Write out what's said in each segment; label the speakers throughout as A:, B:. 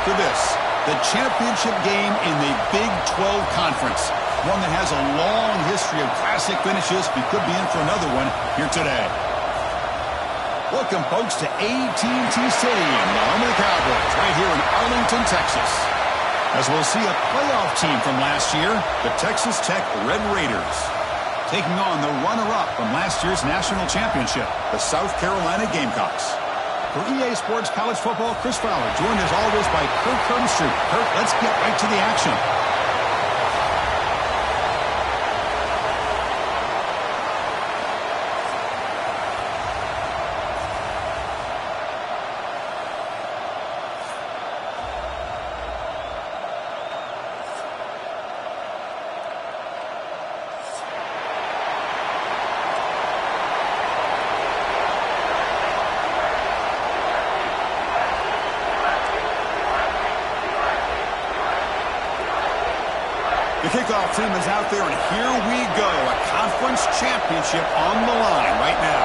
A: after this. The championship game in the Big 12 Conference. One that has a long history of classic finishes. We could be in for another one here today. Welcome, folks, to AT&T Stadium, the home of the Cowboys, right here in Arlington, Texas. As we'll see a playoff team from last year, the Texas Tech Red Raiders, taking on the runner-up from last year's national championship, the South Carolina Gamecocks. For EA Sports College Football, Chris Fowler, joined as always by Kirk Herbstreit. Kirk, let's get right to the action. The kickoff team is out there, and here we go. A conference championship on the line right now.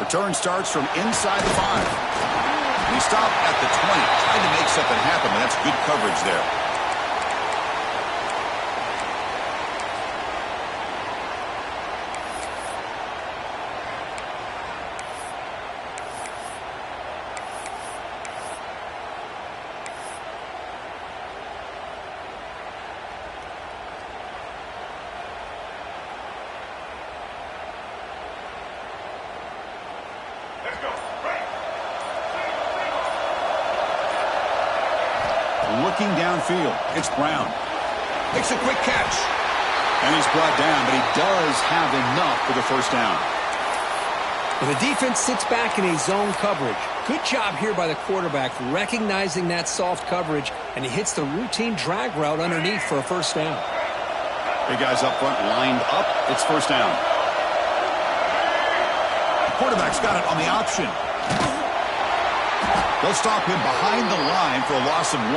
A: Return starts from inside the 5. He stopped at the 20, trying to make something happen, but that's good coverage there. Looking downfield, it's Brown. Makes a quick catch. And he's brought down, but he does have enough for the first down.
B: Well, the defense sits back in a zone coverage. Good job here by the quarterback, recognizing that soft coverage, and he hits the routine drag route underneath for a first down.
A: Big guys up front lined up. It's first down. The quarterback's got it on the option. They'll stop him behind the line for a loss of 1.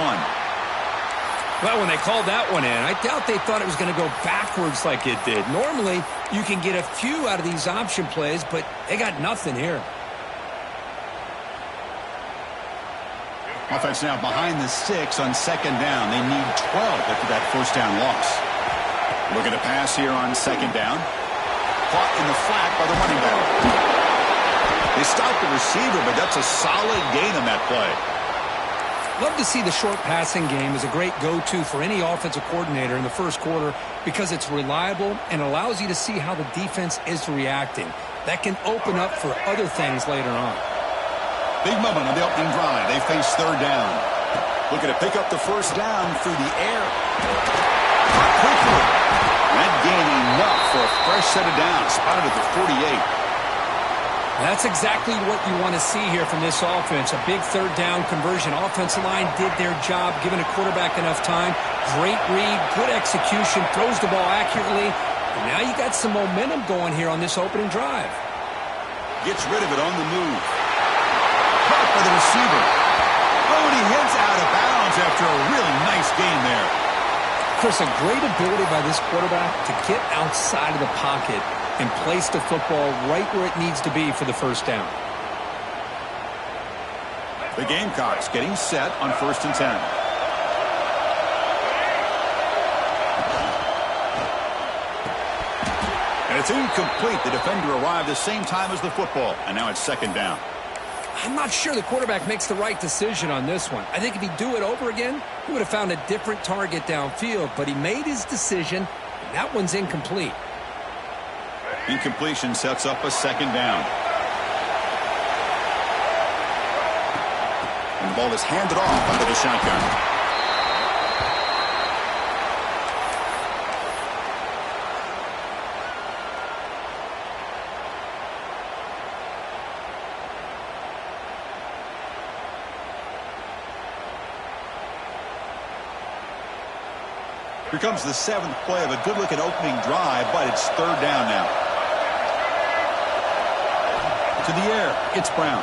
B: Well, when they called that one in, I doubt they thought it was going to go backwards like it did. Normally, you can get a few out of these option plays, but they got nothing here.
A: Offense now behind the 6 on second down. They need 12 after that first down loss. Looking to pass here on second down. Caught in the flat by the running back. They stopped the receiver, but that's a solid gain on that play.
B: Love to see the short passing game as a great go-to for any offensive coordinator in the first quarter because it's reliable and allows you to see how the defense is reacting. That can open up for other things later on.
A: Big moment on the opening drive. They face third down. Looking to pick up the first down through the air. Caught quickly. That gain enough for a fresh set of downs. Spotted at the 48.
B: That's exactly what you want to see here from this offense. A big third down conversion. Offensive line did their job, giving a quarterback enough time. Great read, good execution, throws the ball accurately. And now you got some momentum going here on this opening drive.
A: Gets rid of it on the move. Caught by the receiver. Oh, and he heads out of bounds after a really nice gain there.
B: Chris, a great ability by this quarterback to get outside of the pocket and place the football right where it needs to be for the first down.
A: The Gamecocks getting set on 1st and 10. And it's incomplete. The defender arrived the same time as the football, and now it's second down.
B: I'm not sure the quarterback makes the right decision on this one. I think if he'd do it over again, he would have found a different target downfield, but he made his decision, and that one's incomplete.
A: Incompletion sets up a second down. And the ball is handed off under the shotgun. Here comes the 7th play of a good-looking opening drive, but it's third down now. To the air, it's Brown.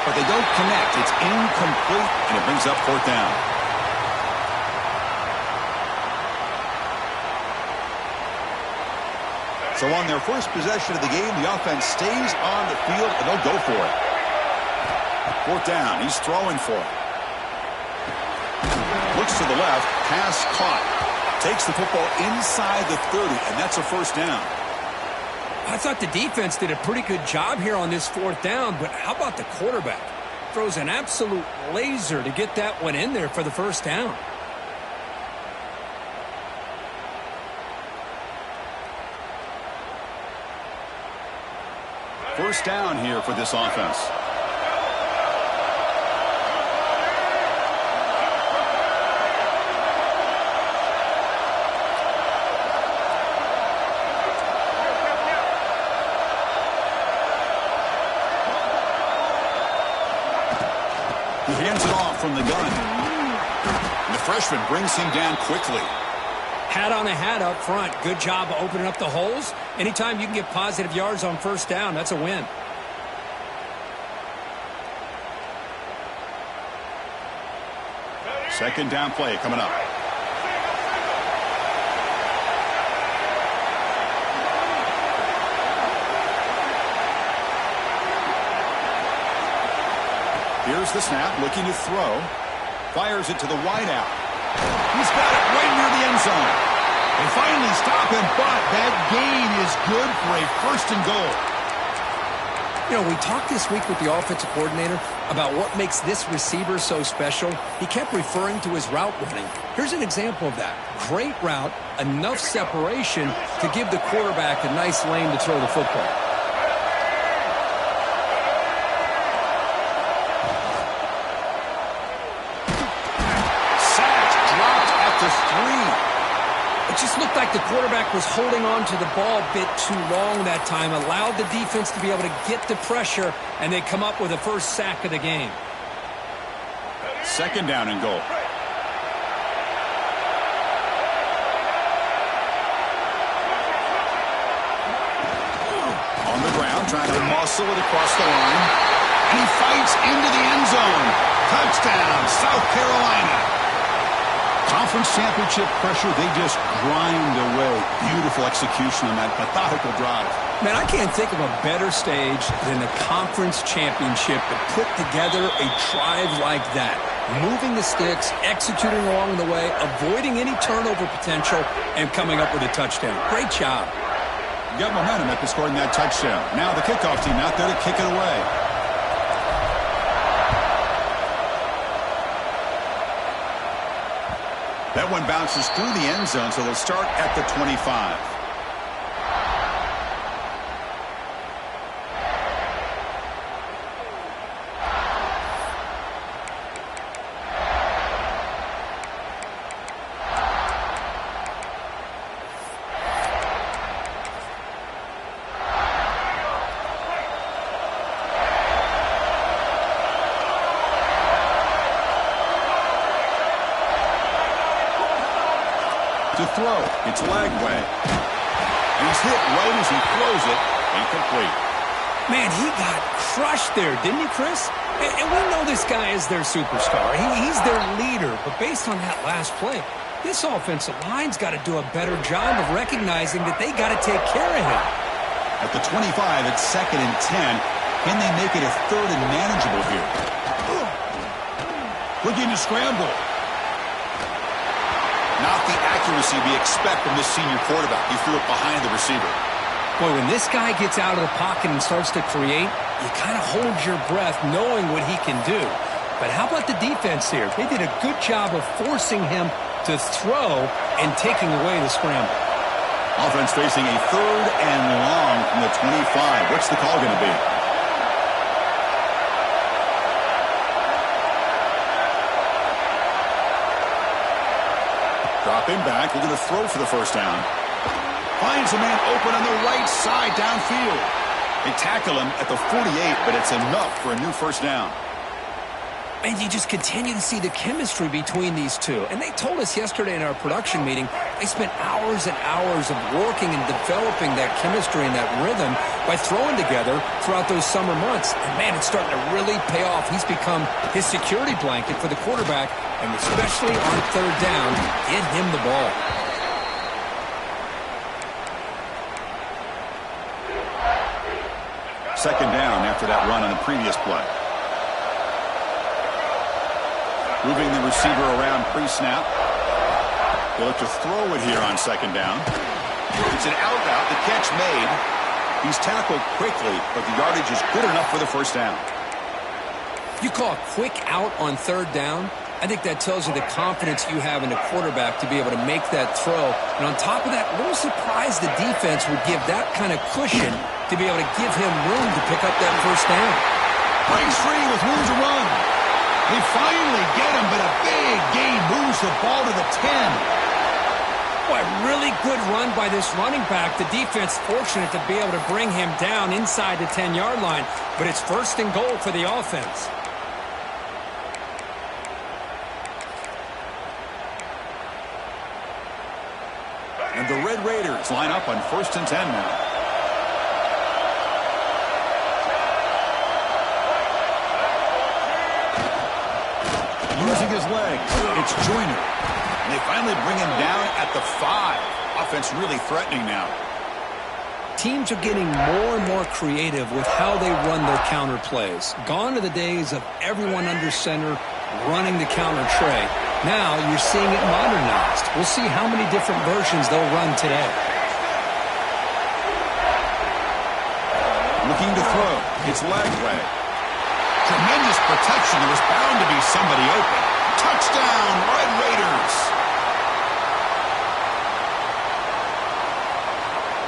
A: But they don't connect. It's incomplete, and it brings up fourth down. So on their first possession of the game, the offense stays on the field, and they'll go for it. Fourth down. He's throwing for it. Looks to the left. Pass caught. Takes the football inside the 30, and that's a first down.
B: I thought the defense did a pretty good job here on this fourth down, but how about the quarterback? Throws an absolute laser to get that one in there for the first down.
A: First down here for this offense. He hands it off from the gun. And the freshman brings him down quickly.
B: Hat on a hat up front. Good job of opening up the holes. Anytime you can get positive yards on first down, that's a win.
A: Second down play coming up. Here's the snap, looking to throw. Fires it to the wideout. He's got it right near the end zone. They finally stop him, but that gain is good for a first and goal.
B: You know, we talked this week with the offensive coordinator about what makes this receiver so special. He kept referring to his route running. Here's an example of that. Great route, enough separation to give the quarterback a nice lane to throw the football. It just looked like the quarterback was holding on to the ball a bit too long that time, allowed the defense to be able to get the pressure, and they come up with the first sack of the game.
A: Second down and goal. On the ground, trying to muscle it across the line. And he fights into the end zone. Touchdown, South Carolina. Conference championship pressure, they just grind away. Beautiful execution on that methodical drive.
B: Man, I can't think of a better stage than the conference championship to put together a drive like that. Moving the sticks, executing along the way, avoiding any turnover potential, and coming up with a touchdown. Great job.
A: You got momentum after scoring that touchdown. Now the kickoff team out there to kick it away. That one bounces through the end zone, so they'll start at the 25. To throw, it's Lagway. And he's hit right as he throws it. Incomplete.
B: Man, he got crushed there, didn't he, Chris? And we know this guy is their superstar. He's their leader. But based on that last play, this offensive line's got to do a better job of recognizing that they got to take care of him.
A: At the 25, it's 2nd and 10. Can they make it a 3rd and manageable here? Looking to scramble. Not the accuracy we expect from this senior quarterback. He threw it behind the receiver.
B: Boy, when this guy gets out of the pocket and starts to create, you kind of hold your breath knowing what he can do. But how about the defense here? They did a good job of forcing him to throw and taking away the scramble.
A: Offense facing a 3rd and long from the 25. What's the call going to be? Dropping back, we're going to throw for the first down. Finds a man open on the right side downfield. They tackle him at the 48, but it's enough for a new first down.
B: And you just continue to see the chemistry between these two. And they told us yesterday in our production meeting, they spent hours and hours of working and developing that chemistry and that rhythm by throwing together throughout those summer months. And, man, it's starting to really pay off. He's become his security blanket for the quarterback, and especially on 3rd down, get him the ball.
A: second down after that run on the previous play. Moving the receiver around pre-snap. They'll look to throw it here on second down. It's an out route. The catch made. He's tackled quickly, but the yardage is good enough for the first down.
B: You call a quick out on third down? I think that tells you the confidence you have in the quarterback to be able to make that throw. And on top of that, a little surprised the defense would give that kind of cushion to be able to give him room to pick up that first down.
A: Breaks free with room to run. They finally get him, but a big gain moves the ball to the 10.
B: Boy, really good run by this running back. The defense fortunate to be able to bring him down inside the 10-yard line, but it's first and goal for the offense.
A: And the Red Raiders line up on 1st and 10 now. Using his legs, it's Joyner. And they finally bring him down at the 5. Offense really threatening now.
B: Teams are getting more and more creative with how they run their counter plays. Gone are the days of everyone under center running the counter tray. Now you're seeing it modernized. We'll see how many different versions they'll run today.
A: Looking to throw. It's Lagway. Tremendous protection. There was bound to be somebody open. Touchdown, Red Raiders.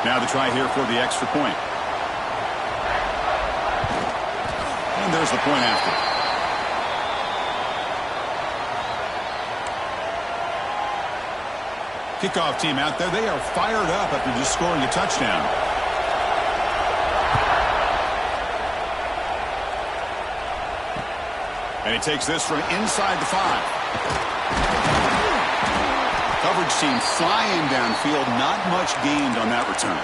A: Now the try here for the extra point. And there's the point after. Kickoff team out there. They are fired up after just scoring a touchdown. And he takes this from inside the 5. Coverage team flying downfield. Not much gained on that return.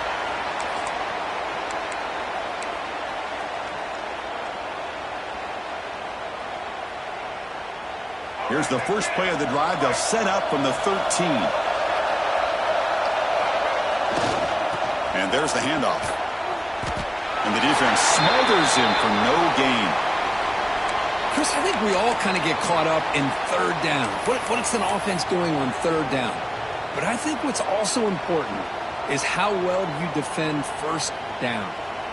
A: Here's the first play of the drive. They'll set up from the 13. And there's the handoff. And the defense smothers him for no gain.
B: Chris, I think we all kind of get caught up in third down. What's an offense doing on third down? But I think what's also important is how well you defend first down.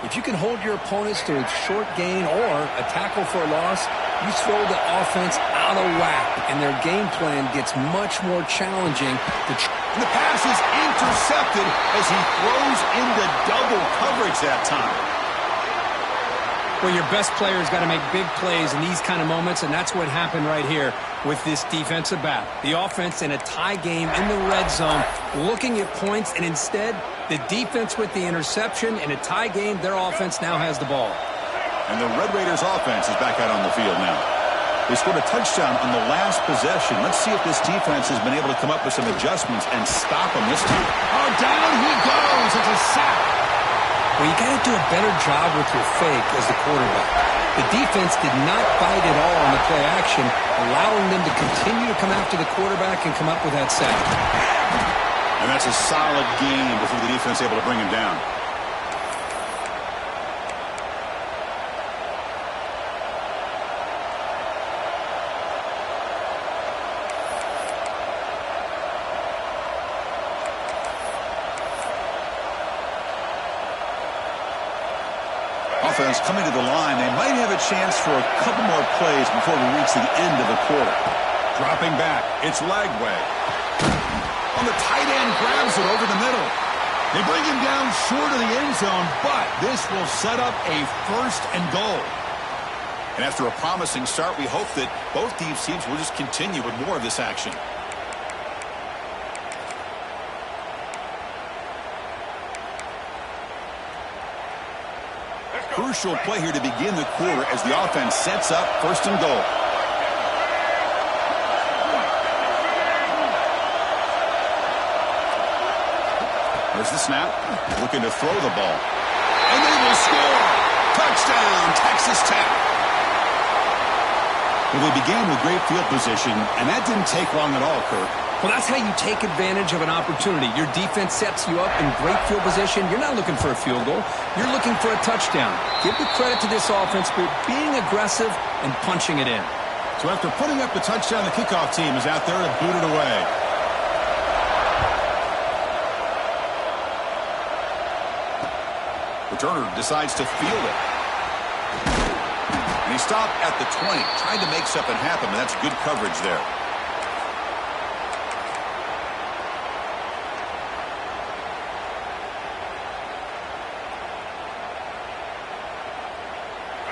B: If you can hold your opponents to a short gain or a tackle for a loss, you throw the offense out of whack, and their game plan gets much more challenging.
A: The pass is intercepted as he throws into double coverage that time.
B: Well, your best player's got to make big plays in these kind of moments, and that's what happened right here with this defensive back. The offense in a tie game in the red zone, looking at points, and instead, the defense with the interception. In a tie game, their offense now has the ball.
A: And the Red Raiders offense is back out on the field now. They scored a touchdown on the last possession. Let's see if this defense has been able to come up with some adjustments and stop them this time. Oh, down he goes. It's a sack.
B: Well, you got to do a better job with your fake as the quarterback. The defense did not bite at all on the play action, allowing them to continue to come after the quarterback and come up with that sack.
A: And that's a solid gain before the defense able to bring him down. Offense coming to the line. They might have a chance for a couple more plays before we reach the end of the quarter. Dropping back, it's Lagway. On the tight end, grabs it over the middle. They bring him down short of the end zone, but this will set up a first and goal. And after a promising start, we hope that both these teams will just continue with more of this action. Crucial play here to begin the quarter as the offense sets up first and goal. There's the snap. Looking to throw the ball. And they will score. Touchdown, Texas Tech. Well, they began with great field position, and that didn't take long at all, Kirk.
B: Well, that's how you take advantage of an opportunity. Your defense sets you up in great field position. You're not looking for a field goal. You're looking for a touchdown. Give the credit to this offense for being aggressive and punching it in.
A: So after putting up the touchdown, the kickoff team is out there to boot it away. Returner decides to field it. And he stopped at the 20, trying to make something happen, and that's good coverage there.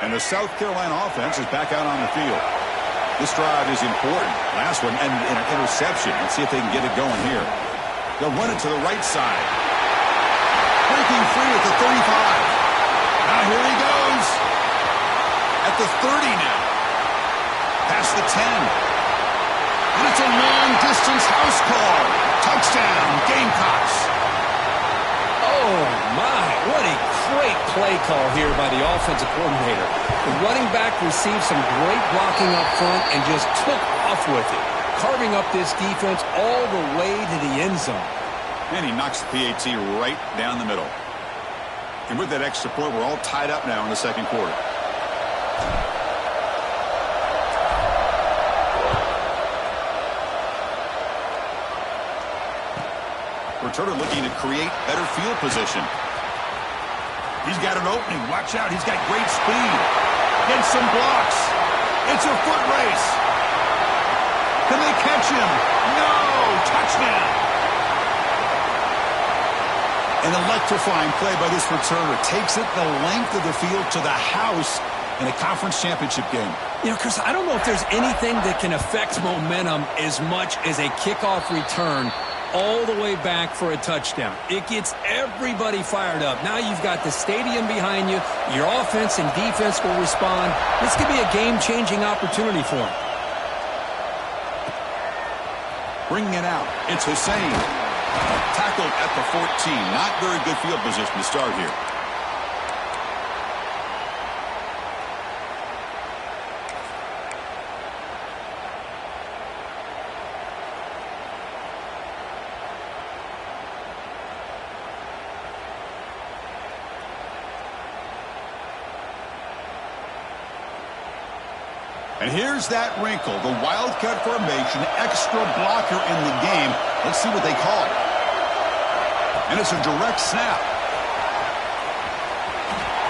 A: And the South Carolina offense is back out on the field. This drive is important. Last one, and an interception. Let's see if they can get it going here. They'll run it to the right side. Breaking free at the 35. Now here he goes. At the 30 now. Past the 10. And it's a long-distance house call. Touchdown, Gamecocks.
B: Oh, my. What a great play call here by the offensive coordinator. The running back received some great blocking up front and just took off with it, carving up this defense all the way to the end zone.
A: And he knocks the PAT right down the middle. And with that extra point, we're all tied up now in the second quarter. Returner looking to create better field position. He's got an opening. Watch out. He's got great speed. Gets some blocks. It's a foot race. Can they catch him? No. Touchdown. An electrifying play by this returner. Takes it the length of the field to the house in a conference championship game.
B: You know, Chris, I don't know if there's anything that can affect momentum as much as a kickoff return all the way back for a touchdown. It gets everybody fired up. Now you've got the stadium behind you. Your offense and defense will respond. This could be a game-changing opportunity for them.
A: Bringing it out. It's Hussein. Tackled at the 14. Not very good field position to start here. And here's that wrinkle, the Wildcat formation, extra blocker in the game. Let's see what they call it. And it's a direct snap.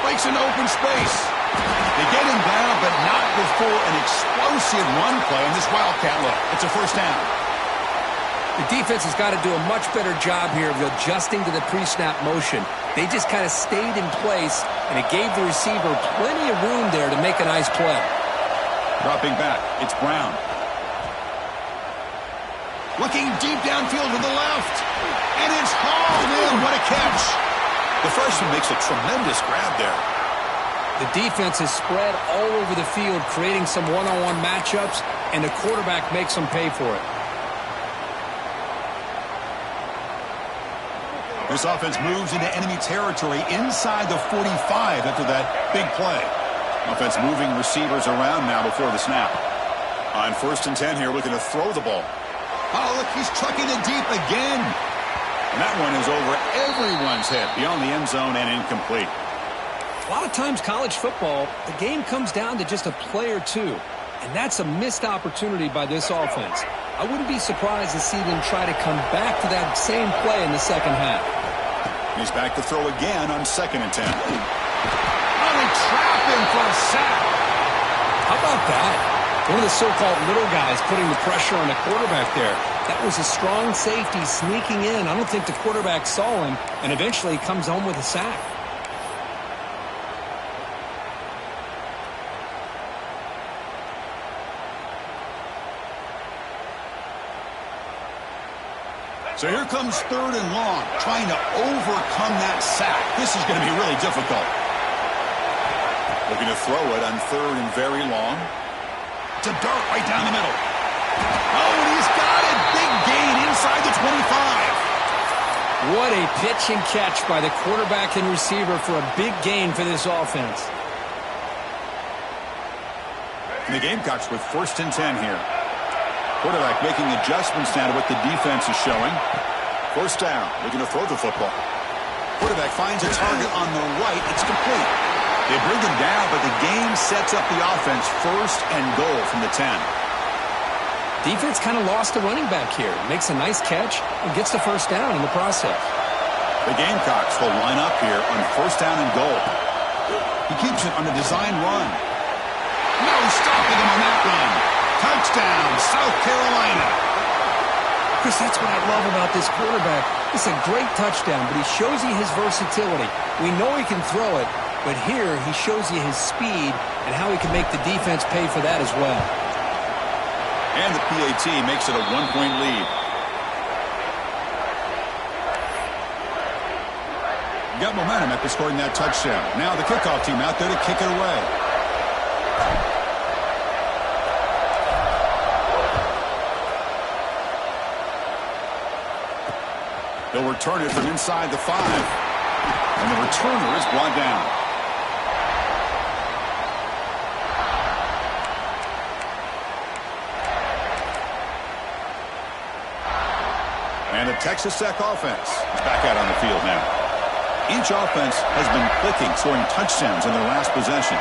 A: Breaks an open space. They get him down, but not before an explosive run play in this Wildcat look. It's a first down.
B: The defense has got to do a much better job here of adjusting to the pre-snap motion. They just kind of stayed in place, and it gave the receiver plenty of room there to make a nice play.
A: Dropping back, it's Brown. Looking deep downfield to the left. And it's hauled in. What a catch. The freshman makes a tremendous grab there.
B: The defense is spread all over the field, creating some one-on-one matchups, and the quarterback makes them pay for it.
A: This offense moves into enemy territory inside the 45 after that big play. Offense moving receivers around now before the snap. On 1st and 10 here, looking to throw the ball. Oh, look, he's trucking it deep again. And that one is over everyone's head, beyond the end zone and incomplete.
B: A lot of times college football, the game comes down to just a play or two. And that's a missed opportunity by this offense. I wouldn't be surprised to see them try to come back to that same play in the second half.
A: He's back to throw again on 2nd and 10. Trap him for a sack.
B: How about that? One of the so-called little guys putting the pressure on the quarterback there. That was a strong safety sneaking in. I don't think the quarterback saw him, and eventually he comes home with a sack.
A: So here comes 3rd and long, trying to overcome that sack. This is going to be really difficult. Looking to throw it on 3rd and very long. To dart right down the middle. Oh, and he's got it. Big gain inside the 25.
B: What a pitch and catch by the quarterback and receiver for a big gain for this offense.
A: And the Gamecocks with 1st and 10 here. Quarterback making adjustments now to what the defense is showing. 1st down, looking to throw the football. Quarterback finds a target on the right. It's complete. They bring him down, but the game sets up the offense 1st and goal from the 10.
B: Defense kind of lost a running back here. Makes a nice catch and gets the 1st down in the process.
A: The Gamecocks will line up here on 1st down and goal. He keeps it on a design run. No stopping him on that run. Touchdown, South Carolina.
B: Chris, that's what I love about this quarterback. It's a great touchdown, but he shows you his versatility. We know he can throw it, but here he shows you his speed and how he can make the defense pay for that as well.
A: And the PAT makes it a 1-point lead. Got momentum after scoring that touchdown. Now the kickoff team out there to kick it away. They'll return it from inside the 5. And the returner is brought down. And the Texas Tech offense is back out on the field now. Each offense has been clicking, scoring touchdowns in their last possessions.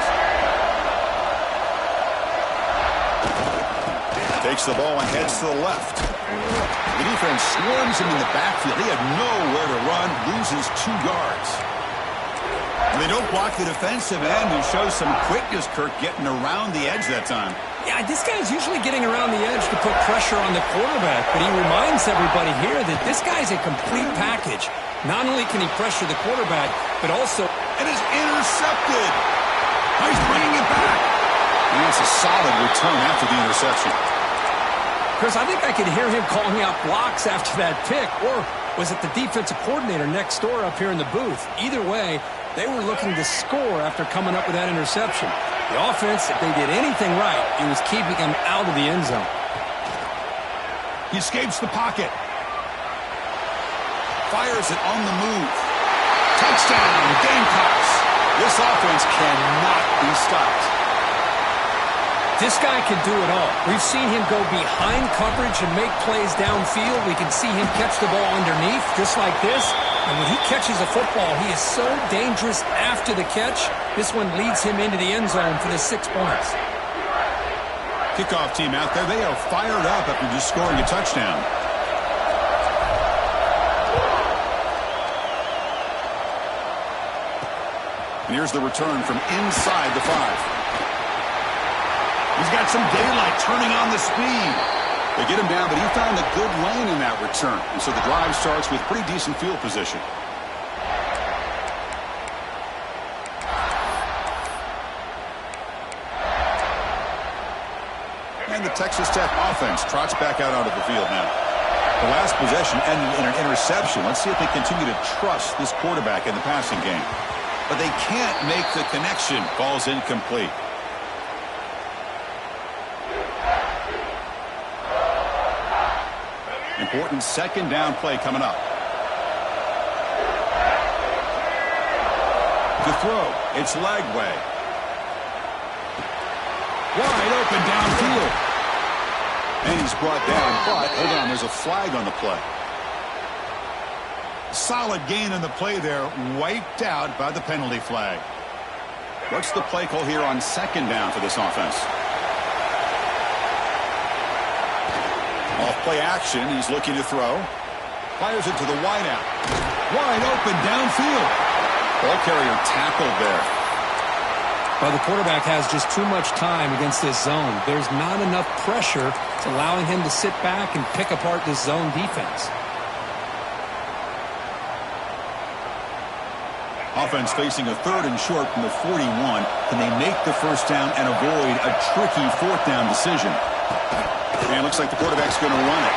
A: Takes the ball and heads to the left. The defense swarms him in the backfield. He had nowhere to run, loses 2 yards. And they don't block the defensive end, who shows some quickness, Kirk, getting around the edge that time.
B: Yeah, this guy's usually getting around the edge to put pressure on the quarterback, but he reminds everybody here that this guy's a complete package. Not only can he pressure the quarterback, but also...
A: It is intercepted. He's bringing it back. And it's a solid return after the interception.
B: Chris, I think I could hear him calling out blocks after that pick, or was it the defensive coordinator next door up here in the booth? Either way, they were looking to score after coming up with that interception. The offense, if they did anything right, it was keeping them out of the end zone.
A: He escapes the pocket. Fires it on the move. Touchdown, Gamecocks. This offense cannot be stopped.
B: This guy can do it all. We've seen him go behind coverage and make plays downfield. We can see him catch the ball underneath, just like this. And when he catches a football, he is so dangerous after the catch. This one leads him into the end zone for the 6 points.
A: Kickoff team out there. They are fired up after just scoring a touchdown. And here's the return from inside the 5. He's got some daylight turning on the speed. They get him down, but he found a good lane in that return. And so the drive starts with pretty decent field position. And the Texas Tech offense trots back out onto the field now. The last possession ended in an interception. Let's see if they continue to trust this quarterback in the passing game. But they can't make the connection. Ball's incomplete. Important 2nd down play coming up. To throw, it's Lagway. Wide open downfield. And he's brought down, but hold on, there's a flag on the play. Solid gain on the play there, wiped out by the penalty flag. What's the play call here on 2nd down for this offense? Off play action, he's looking to throw. Fires it to the wideout. Wide open downfield. Ball carrier tackled there.
B: Well, the quarterback has just too much time against this zone. There's not enough pressure. It's allowing him to sit back and pick apart this zone defense.
A: Offense facing a 3rd and short from the 41. Can they make the 1st down and avoid a tricky 4th down decision? And it looks like the quarterback's going to run it.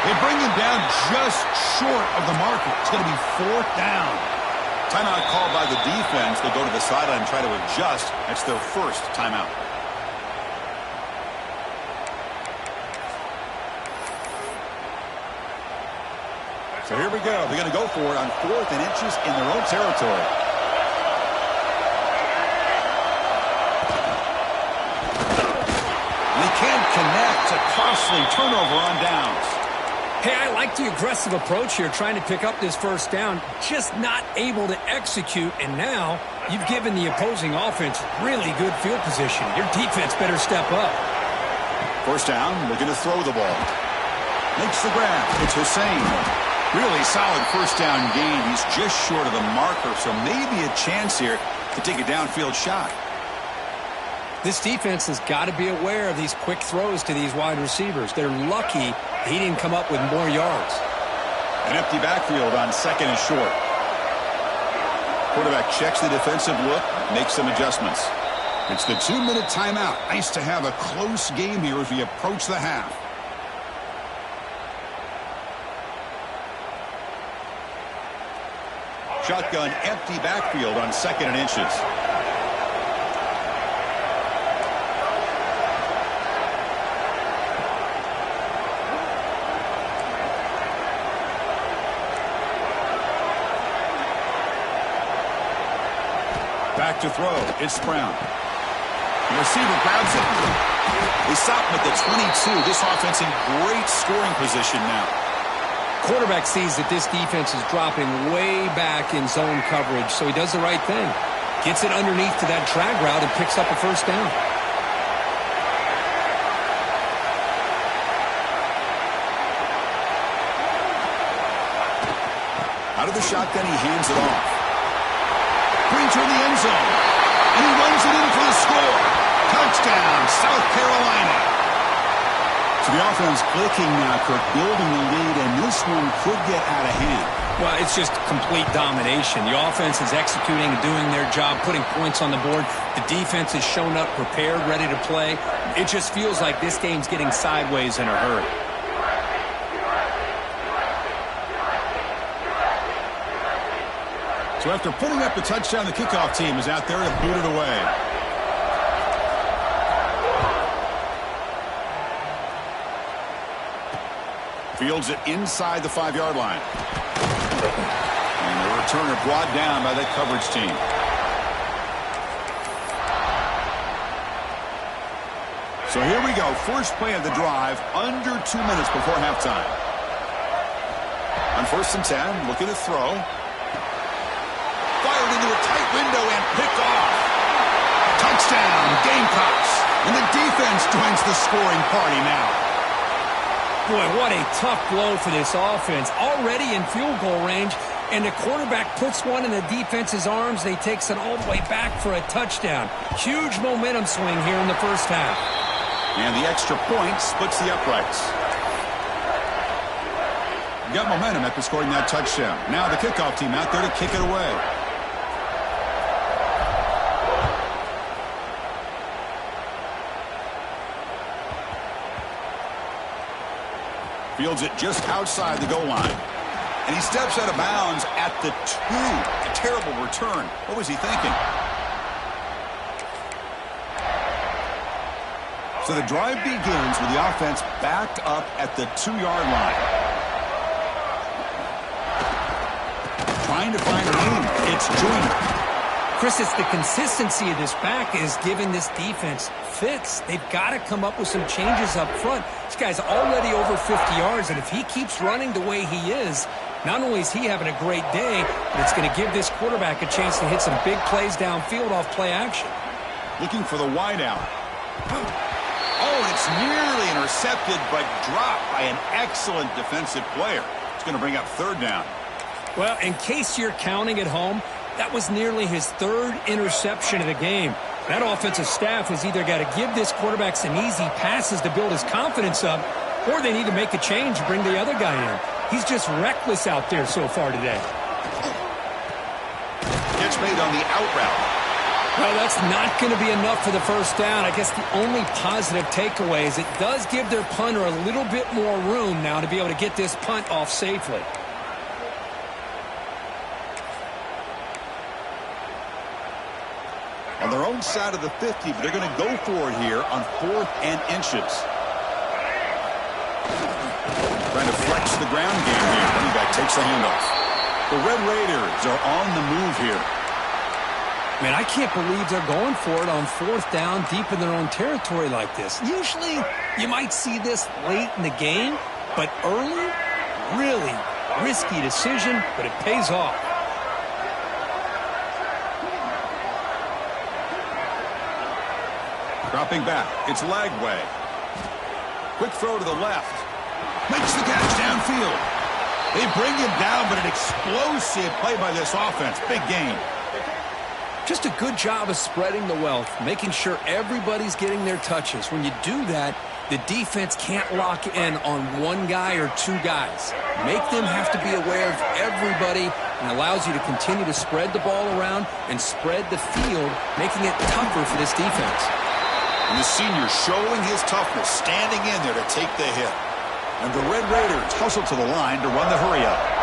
A: They bring him down just short of the marker. It's going to be 4th down. Timeout called by the defense. They go to the sideline and try to adjust. That's their 1st timeout. So here we go. They're going to go for it on 4th and inches in their own territory. It's a costly turnover on downs.
B: Hey, I like the aggressive approach here, trying to pick up this first down, just not able to execute, and now you've given the opposing offense really good field position. Your defense better step up.
A: First down, looking to throw the ball. Makes the grab. It's Hussein. Really solid first down gain. He's just short of the marker, so maybe a chance here to take a downfield shot.
B: This defense has got to be aware of these quick throws to these wide receivers. They're lucky he didn't come up with more yards.
A: An empty backfield on second and short. Quarterback checks the defensive look, makes some adjustments. It's the 2-minute timeout. Nice to have a close game here as we approach the half. Shotgun empty backfield on second and inches. Back to throw. It's Brown. The receiver grabs it. They stop him at the 22. This offense in great scoring position now.
B: Quarterback sees that this defense is dropping way back in zone coverage, so he does the right thing. Gets it underneath to that drag route and picks up a first down.
A: Out of the shotgun, he hands it off. Brings her in the end zone. And he runs it in for the score. Touchdown, South Carolina. So the offense clicking now, Kirk, building the lead, and this one could get out of hand.
B: Well, it's just complete domination. The offense is executing and doing their job, putting points on the board. The defense has shown up, prepared, ready to play. It just feels like this game's getting sideways in a hurry.
A: So after putting up the touchdown, the kickoff team is out there to boot it away. Fields it inside the 5-yard line. And the returner brought down by that coverage team. So here we go. First play of the drive, under 2 minutes before halftime. On 1st and 10, looking to throw. Fired into a tight window and picked off. Touchdown, Gamecocks. And the defense joins the scoring party now.
B: Boy, what a tough blow for this offense. Already in field goal range, and the quarterback puts one in the defense's arms. They takes it all the way back for a touchdown. Huge momentum swing here in the first half.
A: And the extra point splits the uprights. Got momentum after scoring that touchdown. Now the kickoff team out there to kick it away. Fields it just outside the goal line. And he steps out of bounds at the 2. A terrible return. What was he thinking? So the drive begins with the offense backed up at the 2-yard line. Trying to find a lane. It's Joyner.
B: Chris, it's the consistency of this back is giving this defense fits. They've got to come up with some changes up front. This guy's already over 50 yards, and if he keeps running the way he is, not only is he having a great day, but it's going to give this quarterback a chance to hit some big plays downfield off play action.
A: Looking for the wideout. Oh, and it's nearly intercepted, but dropped by an excellent defensive player. It's going to bring up 3rd down.
B: Well, in case you're counting at home, that was nearly his 3rd interception of the game. That offensive staff has either got to give this quarterback some easy passes to build his confidence up, or they need to make a change and bring the other guy in. He's just reckless out there so far today.
A: Catch made on the out route.
B: Well, that's not going to be enough for the first down. I guess the only positive takeaway is it does give their punter a little bit more room now to be able to get this punt off safely.
A: On their own side of the 50, but they're going to go for it here on 4th and inches. Trying to flex the ground game here. Running back takes the handoff. The Red Raiders are on the move here.
B: Man, I can't believe they're going for it on fourth down deep in their own territory like this. Usually, you might see this late in the game, but early, really risky decision, but it pays off.
A: Dropping back, it's Lagway. Quick throw to the left. Makes the catch downfield. They bring him down, but an explosive play by this offense. Big gain.
B: Just a good job of spreading the wealth, making sure everybody's getting their touches. When you do that, the defense can't lock in on one guy or two guys. Make them have to be aware of everybody, and allows you to continue to spread the ball around and spread the field, making it tougher for this defense.
A: And the senior showing his toughness, standing in there to take the hit. And the Red Raiders hustle to the line to run the hurry-up.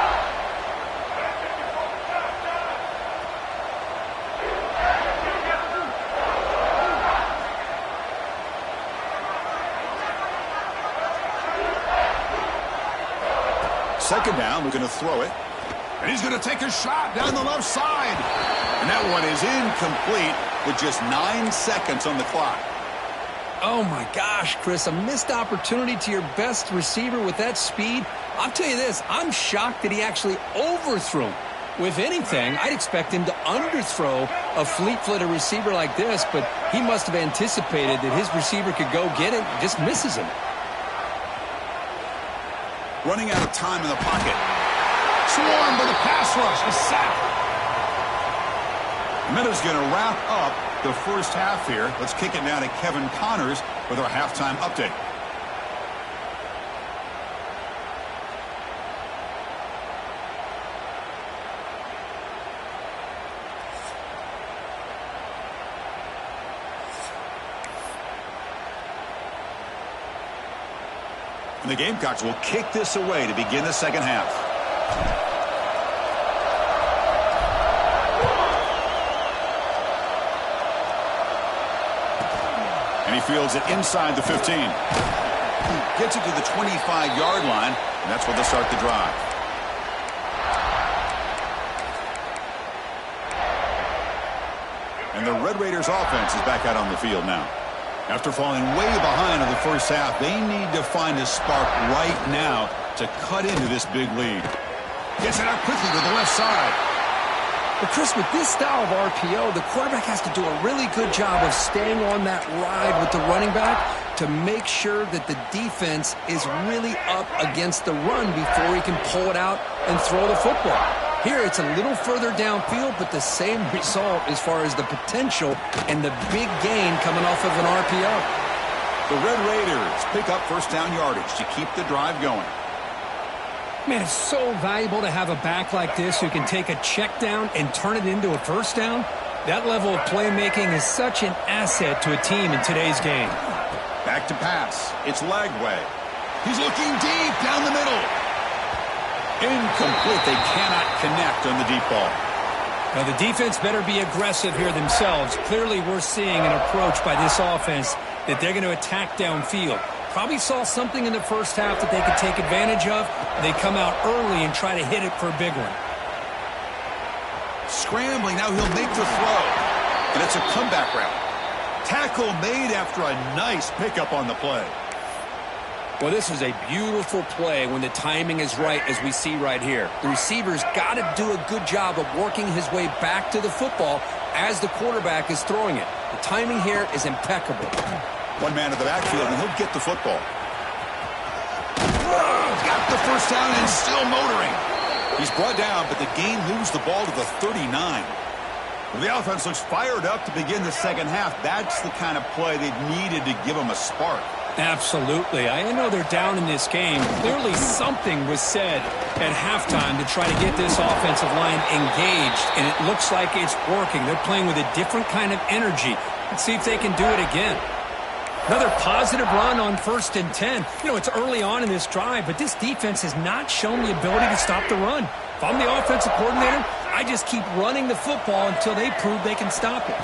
A: Second down, we're going to throw it. And he's going to take a shot down the left side. And that one is incomplete with just 9 seconds on the clock.
B: Oh, my gosh, Chris, a missed opportunity to your best receiver with that speed. I'll tell you this, I'm shocked that he actually overthrew him. With anything, I'd expect him to underthrow a fleet-footed receiver like this, but he must have anticipated that his receiver could go get it and just misses him.
A: Running out of time in the pocket. Swarmed by the pass rush. A sack. Minuta's going to wrap up the first half here. Let's kick it now to Kevin Connors with our halftime update. And the Gamecocks will kick this away to begin the second half. And he fields it inside the 15. Gets it to the 25-yard line, and that's where they'll start the drive. And the Red Raiders offense is back out on the field now. After falling way behind in the first half, they need to find a spark right now to cut into this big lead. Gets it out quickly to the left side.
B: But Chris, with this style of RPO, the quarterback has to do a really good job of staying on that ride with the running back to make sure that the defense is really up against the run before he can pull it out and throw the football. Here, it's a little further downfield, but the same result as far as the potential and the big gain coming off of an RPO.
A: The Red Raiders pick up first down yardage to keep the drive going.
B: Man, it's so valuable to have a back like this who can take a check down and turn it into a first down. That level of playmaking is such an asset to a team in today's game.
A: Back to pass. It's Lagway. He's looking deep down the middle. Incomplete. They cannot connect on the deep ball.
B: Now, the defense better be aggressive here themselves. Clearly, we're seeing an approach by this offense that they're going to attack downfield. Probably saw something in the first half that they could take advantage of. They come out early and try to hit it for a big one.
A: Scrambling. Now he'll make the throw. And it's a comeback route. Tackle made after a nice pickup on the play.
B: Well, this is a beautiful play when the timing is right, as we see right here. The receiver's got to do a good job of working his way back to the football as the quarterback is throwing it. The timing here is impeccable.
A: One man in the backfield, and he'll get the football. Got the first down and still motoring. He's brought down, but the game moves the ball to the 39. Well, the offense looks fired up to begin the second half. That's the kind of play they needed to give them a spark.
B: Absolutely. I know they're down in this game. Clearly something was said at halftime to try to get this offensive line engaged, and it looks like it's working. They're playing with a different kind of energy. Let's see if they can do it again. Another positive run on 1st and 10. You know, it's early on in this drive, but this defense has not shown the ability to stop the run. If I'm the offensive coordinator, I just keep running the football until they prove they can stop it.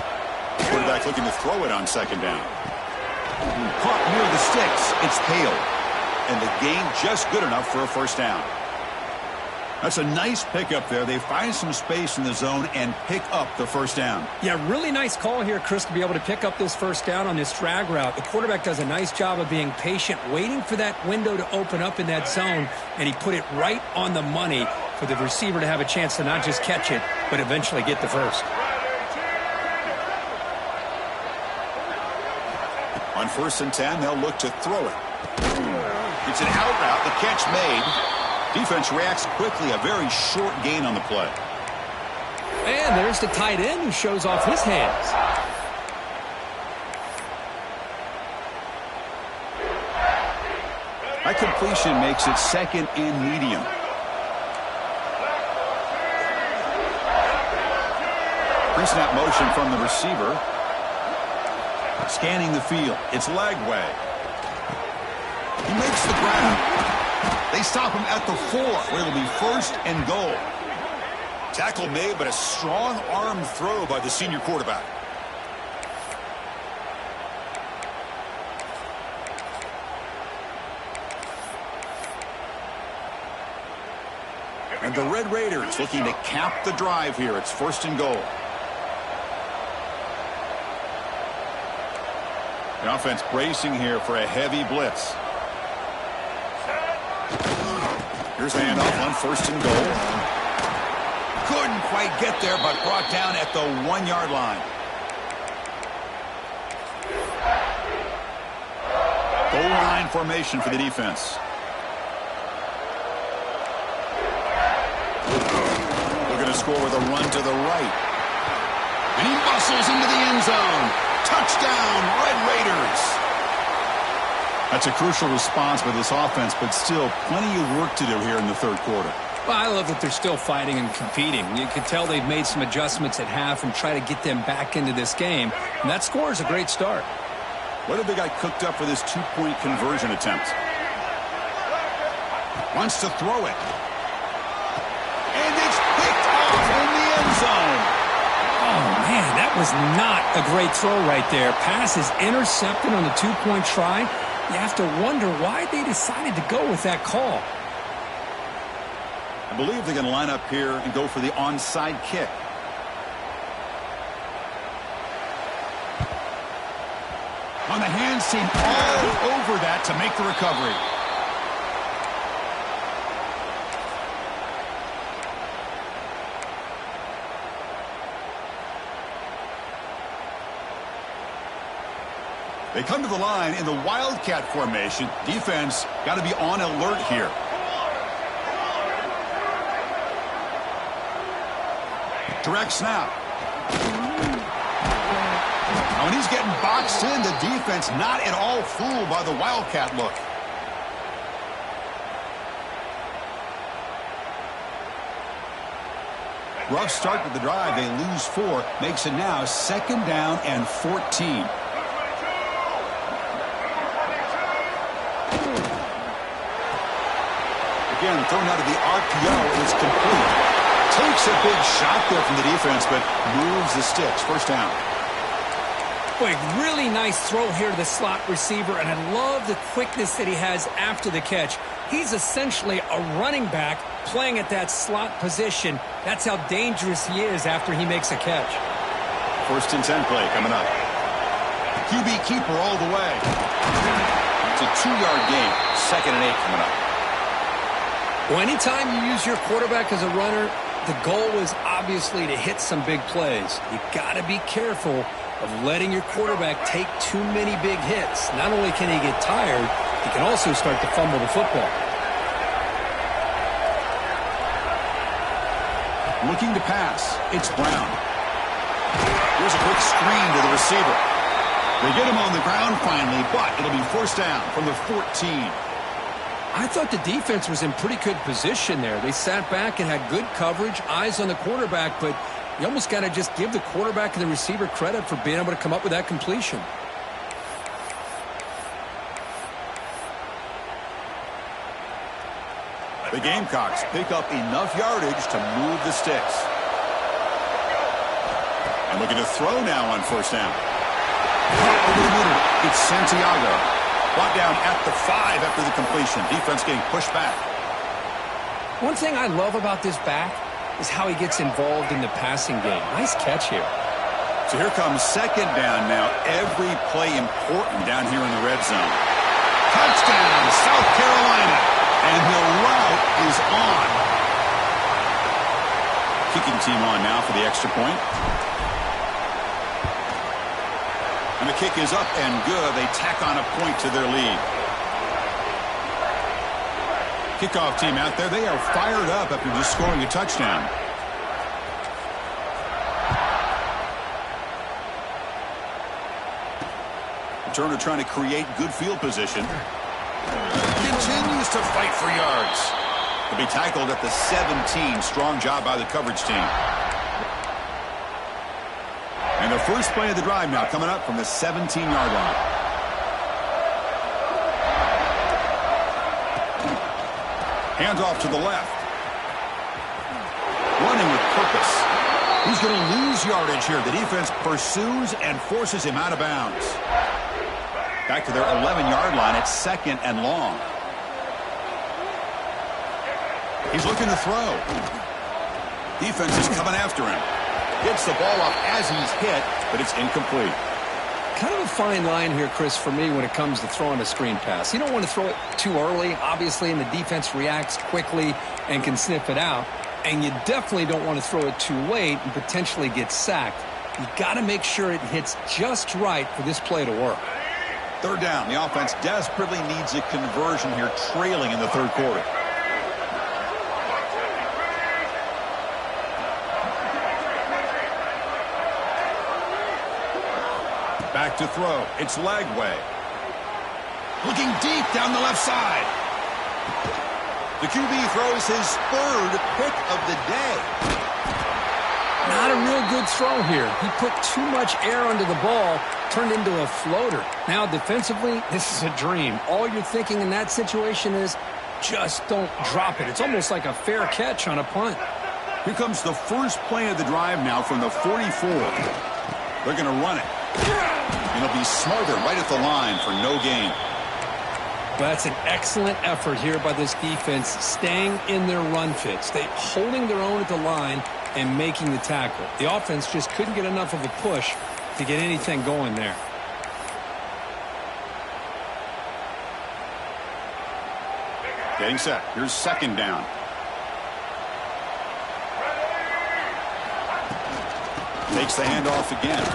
A: Quarterback looking to throw it on second down. Caught near the sticks. It's Hale. And the gain just good enough for a first down. That's a nice pickup there. They find some space in the zone and pick up the first down.
B: Yeah, really nice call here, Chris, to be able to pick up this first down on this drag route. The quarterback does a nice job of being patient, waiting for that window to open up in that zone, and he put it right on the money for the receiver to have a chance to not just catch it, but eventually get the first.
A: On 1st and 10, they'll look to throw it. It's an out route, the catch made. Defense reacts quickly, a very short gain on the play.
B: And there's the tight end who shows off his hands.
A: That completion makes it 2nd and medium. Pre-snap motion from the receiver. Scanning the field. It's Lagway. He makes the grab. They stop him at the 4, where it'll be 1st and goal. Tackle made, but a strong arm throw by the senior quarterback. And the Red Raiders looking to cap the drive here. It's 1st and goal. The offense bracing here for a heavy blitz. Here's the handoff on 1st and goal. Couldn't quite get there, but brought down at the 1-yard line. Goal line formation for the defense. Looking to score with a run to the right. And he muscles into the end zone. Touchdown, Red Raiders. That's a crucial response by this offense, but still plenty of work to do here in the 3rd quarter.
B: Well, I love that they're still fighting and competing. You can tell they've made some adjustments at half and try to get them back into this game. And that score is a great start.
A: What have they got cooked up for this 2-point conversion attempt? Wants to throw it. And it's picked off in the end zone.
B: Oh, man, that was not a great throw right there. Pass is intercepted on the 2-point try. You have to wonder why they decided to go with that call.
A: I believe they're going to line up here and go for the onside kick. On the hands team all over that to make the recovery. They come to the line in the Wildcat formation. Defense got to be on alert here. Direct snap. Now when he's getting boxed in, the defense not at all fooled by the Wildcat look. Rough start to the drive. They lose 4. Makes it now 2nd down and 14. Again, thrown out of the RPO, it's complete. Takes a big shot there from the defense, but moves the sticks. 1st down.
B: Boy, really nice throw here to the slot receiver, and I love the quickness that he has after the catch. He's essentially a running back playing at that slot position. That's how dangerous he is after he makes a catch.
A: 1st and 10 play coming up. QB keeper all the way. It's a 2-yard gain. 2nd and 8 coming up.
B: Well, anytime you use your quarterback as a runner, the goal is obviously to hit some big plays. You got to be careful of letting your quarterback take too many big hits. Not only can he get tired, he can also start to fumble the football.
A: Looking to pass. It's Brown. Here's a quick screen to the receiver. They get him on the ground finally, but it'll be 1st down from the 14.
B: I thought the defense was in pretty good position there. They sat back and had good coverage, eyes on the quarterback, but you almost got to just give the quarterback and the receiver credit for being able to come up with that completion.
A: The Gamecocks pick up enough yardage to move the sticks. And looking to throw now on 1st down. Over the middle, it's Santiago. Brought down at the 5 after the completion. Defense getting pushed back.
B: One thing I love about this back is how he gets involved in the passing game. Nice catch here.
A: So here comes second down now. Every play important down here in the red zone. Touchdown, South Carolina. And the route is on. Kicking team on now for the extra point. And the kick is up and good. They tack on a point to their lead. Kickoff team out there. They are fired up after just scoring a touchdown. Turner trying to create good field position. Continues to fight for yards. To be tackled at the 17. Strong job by the coverage team. And the first play of the drive now coming up from the 17-yard line. Hands off to the left. Running with purpose. He's going to lose yardage here. The defense pursues and forces him out of bounds. Back to their 11-yard line. It's second and long. He's looking to throw. Defense is coming after him. Gets the ball up as he's hit, but it's incomplete.
B: Kind of a fine line here, Chris, for me when it comes to throwing a screen pass. You don't want to throw it too early, obviously, and the defense reacts quickly and can sniff it out. And you definitely don't want to throw it too late and potentially get sacked. You got to make sure it hits just right for this play to work.
A: Third down. The offense desperately needs a conversion here, trailing in the third quarter. Back to throw. It's Lagway. Looking deep down the left side. The QB throws his third pick of the day.
B: Not a real good throw here. He put too much air under the ball, turned into a floater. Now defensively, this is a dream. All you're thinking in that situation is just don't drop it. It's almost like a fair catch on a punt.
A: Here comes the first play of the drive now from the 44. They're going to run it. And it'll be Smarter right at the line for no gain.
B: That's an excellent effort here by this defense, staying in their run fits. They holding their own at the line and making the tackle. The offense just couldn't get enough of a push to get anything going there.
A: Getting set. Here's second down. Takes the handoff again.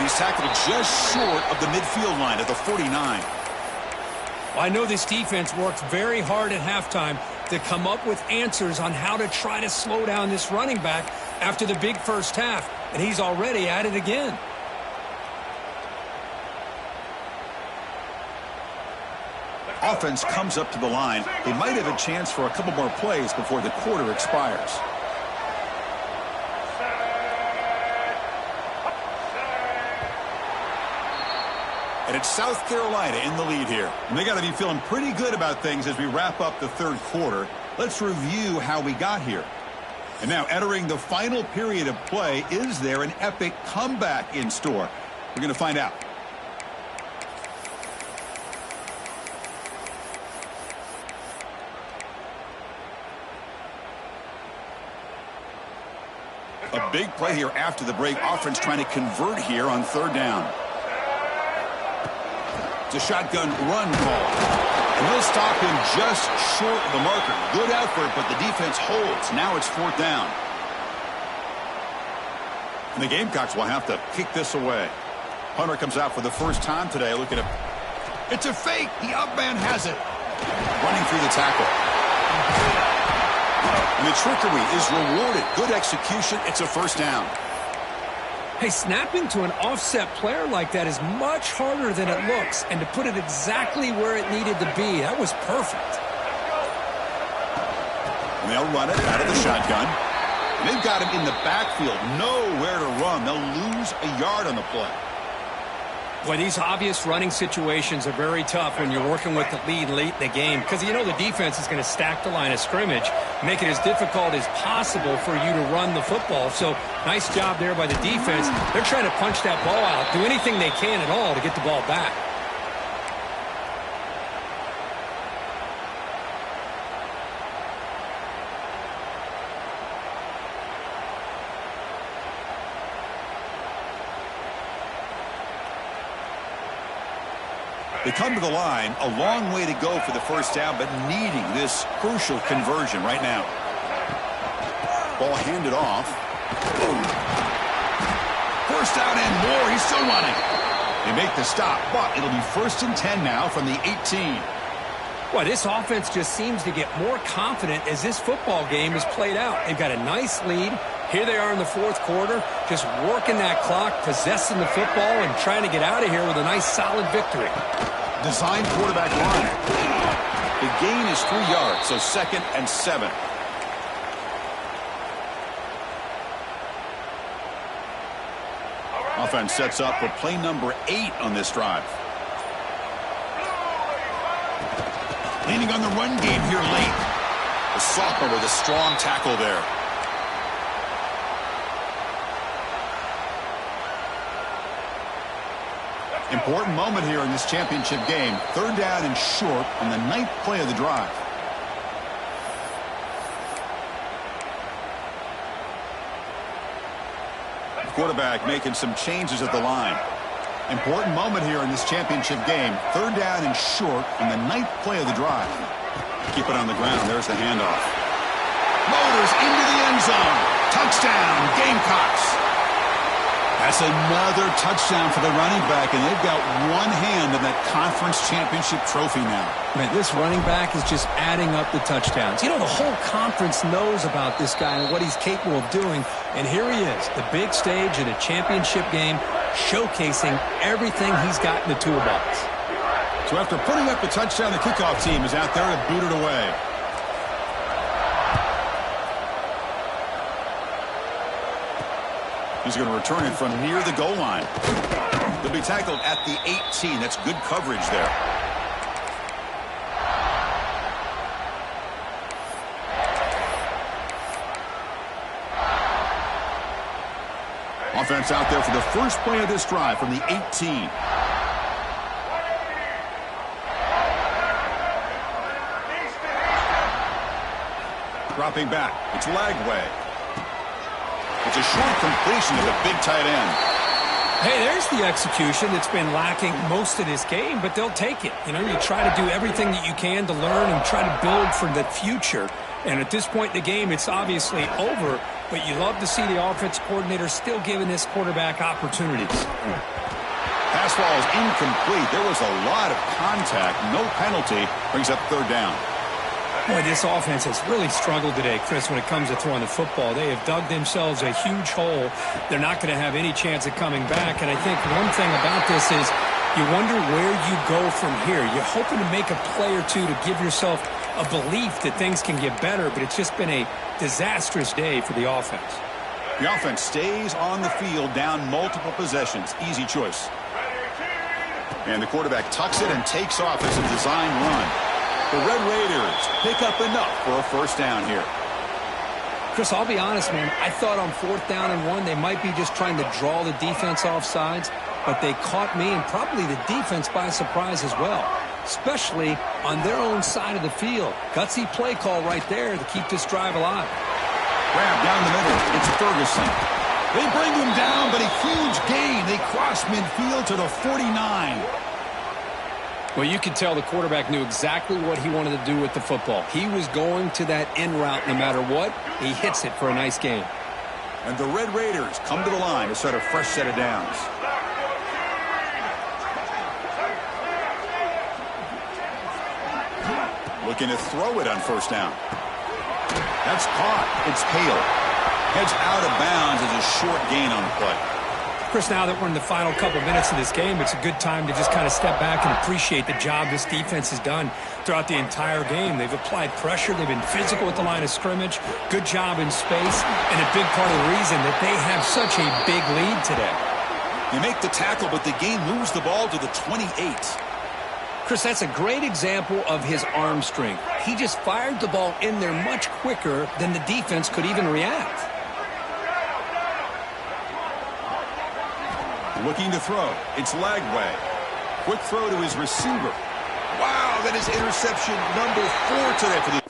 A: He's tackled just short of the midfield line at the 49.
B: Well, I know this defense worked very hard at halftime to come up with answers on how to try to slow down this running back after the big first half, and he's already at it again.
A: Offense comes up to the line. They might have a chance for a couple more plays before the quarter expires. And it's South Carolina in the lead here. And they got to be feeling pretty good about things as we wrap up the third quarter. Let's review how we got here. And now entering the final period of play, is there an epic comeback in store? We're going to find out. A big play here after the break. Offense trying to convert here on third down. It's a shotgun run call. And they'll stop him just short of the marker. Good effort, but the defense holds. Now it's fourth down. And the Gamecocks will have to kick this away. Hunter comes out for the first time today. Look at him. It's a fake. The up man has it. Running through the tackle. And the trickery is rewarded. Good execution. It's a first down.
B: Hey, snapping to an offset player like that is much harder than it looks. And to put it exactly where it needed to be, that was perfect.
A: And they'll run it out of the shotgun. And they've got him in the backfield. Nowhere to run. They'll lose a yard on the play.
B: Boy, these obvious running situations are very tough when you're working with the lead late in the game because you know the defense is going to stack the line of scrimmage, make it as difficult as possible for you to run the football. So nice job there by the defense. They're trying to punch that ball out, do anything they can at all to get the ball back.
A: They come to the line, a long way to go for the first down, but needing this crucial conversion right now. Ball handed off. Boom. First down and more. He's still running. They make the stop, but it'll be 1st and 10 now from the 18.
B: Well, this offense just seems to get more confident as this football game is played out. They've got a nice lead. Here they are in the 4th quarter, just working that clock, possessing the football, and trying to get out of here with a nice, solid victory.
A: Design quarterback run. The gain is 3 yards, so 2nd and 7. Offense sets up for play number 8 on this drive. Leaning on the run game here late. The sophomore with a strong tackle there. Important moment here in this championship game. 3rd down and short on the 9th play of the drive. Quarterback making some changes at the line. Important moment here in this championship game. 3rd down and short on the 9th play of the drive. Keep it on the ground. There's the handoff. Motors into the end zone. Touchdown, Gamecocks. That's another touchdown for the running back, and they've got one hand on that conference championship trophy now.
B: Man, this running back is just adding up the touchdowns. You know, the whole conference knows about this guy and what he's capable of doing, and here he is, the big stage in a championship game, showcasing everything he's got in the toolbox.
A: So after putting up the touchdown, the kickoff team is out there to boot it away. He's going to return it from near the goal line. He'll be tackled at the 18. That's good coverage there. Offense out there for the first play of this drive from the 18. Dropping back. It's Lagway. It's a short completion to the big tight end.
B: Hey, there's the execution that's been lacking most of this game, but they'll take it. You know, you try to do everything that you can to learn and try to build for the future. And at this point in the game, it's obviously over, but you love to see the offense coordinator still giving this quarterback opportunities.
A: Pass ball is incomplete. There was a lot of contact. No penalty. Brings up 3rd down.
B: Boy, this offense has really struggled today, Chris, when it comes to throwing the football. They have dug themselves a huge hole. They're not going to have any chance of coming back. And I think one thing about this is you wonder where you go from here. You're hoping to make a play or two to give yourself a belief that things can get better, but it's just been a disastrous day for the offense.
A: The offense stays on the field, down multiple possessions. Easy choice. And the quarterback tucks it and takes off as a design run. The Red Raiders pick up enough for a first down here.
B: Chris, I'll be honest, man. I thought on 4th down and 1, they might be just trying to draw the defense off sides, but they caught me and probably the defense by surprise as well, especially on their own side of the field. Gutsy play call right there to keep this drive alive.
A: Grab down the middle. It's Ferguson. They bring him down, but a huge gain. They cross midfield to the 49.
B: Well, you could tell the quarterback knew exactly what he wanted to do with the football. He was going to that end route no matter what. He hits it for a nice gain.
A: And the Red Raiders come to the line to set a fresh set of downs. Looking to throw it on 1st down. That's caught. It's Hale. Heads out of bounds as a short gain on the play.
B: Chris, now that we're in the final couple minutes of this game, it's a good time to just kind of step back and appreciate the job this defense has done throughout the entire game. They've applied pressure. They've been physical at the line of scrimmage. Good job in space. And a big part of the reason that they have such a big lead today.
A: They make the tackle, but the game moves the ball to the 28.
B: Chris, that's a great example of his arm strength. He just fired the ball in there much quicker than the defense could even react.
A: Looking to throw. It's Lagway. Quick throw to his receiver. Wow, that is interception number 4 today for the